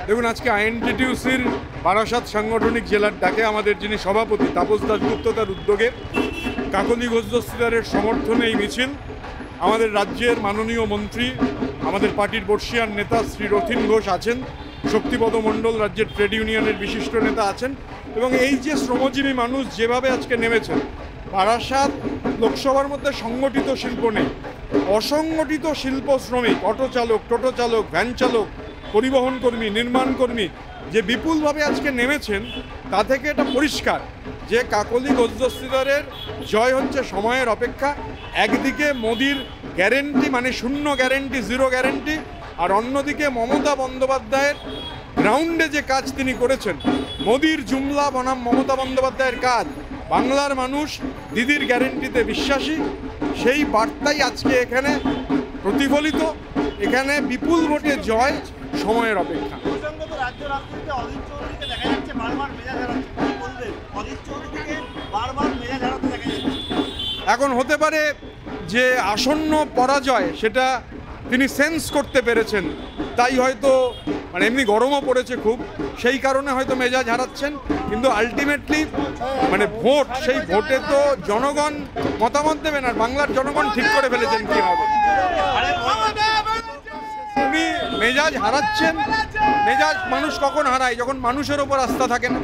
দেখুন, আজকে আইএনটিটিউসির বারাসাত সাংগঠনিক জেলার ডাকে আমাদের যিনি সভাপতি তাপস দাশগুপ্ত তার উদ্যোগে কাকলি ঘোষ দস্তিদারের সমর্থনে এই মিছিল। আমাদের রাজ্যের মাননীয় মন্ত্রী, আমাদের পার্টির বর্ষিয়ান নেতা শ্রী রথীন ঘোষ আছেন, শক্তিপদ মণ্ডল রাজ্যের ট্রেড ইউনিয়নের বিশিষ্ট নেতা আছেন, এবং এই যে শ্রমজীবী মানুষ যেভাবে আজকে নেমেছেন, বারাসাত লোকসভার মধ্যে সংগঠিত শিল্প নেই, অসংগঠিত শিল্প শ্রমিক, অটো চালক, টোটো চালক, ভ্যান চালক, পরিবহন কর্মী, নির্মাণ কর্মী যে বিপুলভাবে আজকে নেমেছেন, তা থেকে এটা পরিষ্কার যে কাকলি ঘোষ দস্তিদারের জয় হচ্ছে সময়ের অপেক্ষা। একদিকে মোদির গ্যারেন্টি, মানে শূন্য গ্যারেন্টি, জিরো গ্যারেন্টি, আর অন্যদিকে মমতা বন্দ্যোপাধ্যায়ের গ্রাউন্ডে যে কাজ তিনি করেছেন, মোদির জুমলা বনাম মমতা বন্দ্যোপাধ্যায়ের কাজ, বাংলার মানুষ দিদির গ্যারেন্টিতে বিশ্বাসী, সেই বার্তাই আজকে এখানে প্রতিফলিত। এখানে বিপুল ভোটে জয়, সময়ের অপেক্ষা। এখন হতে পারে যে আসন্ন পরাজয় সেটা তিনি সেন্স করতে পেরেছেন, তাই হয়তো মানে এমনি গরমও পড়েছে খুব, সেই কারণে হয়তো মেজাজ হারাচ্ছেন। কিন্তু আলটিমেটলি মানে ভোট, সেই ভোটে তো জনগণ মতামত দেবেন, আর বাংলার জনগণ ঠিক করে ফেলেছেন কী হবে। উনি মেজাজ হারাচ্ছেন। মেজাজ মানুষ কখন হারায়? যখন মানুষের ওপর আস্থা থাকে না।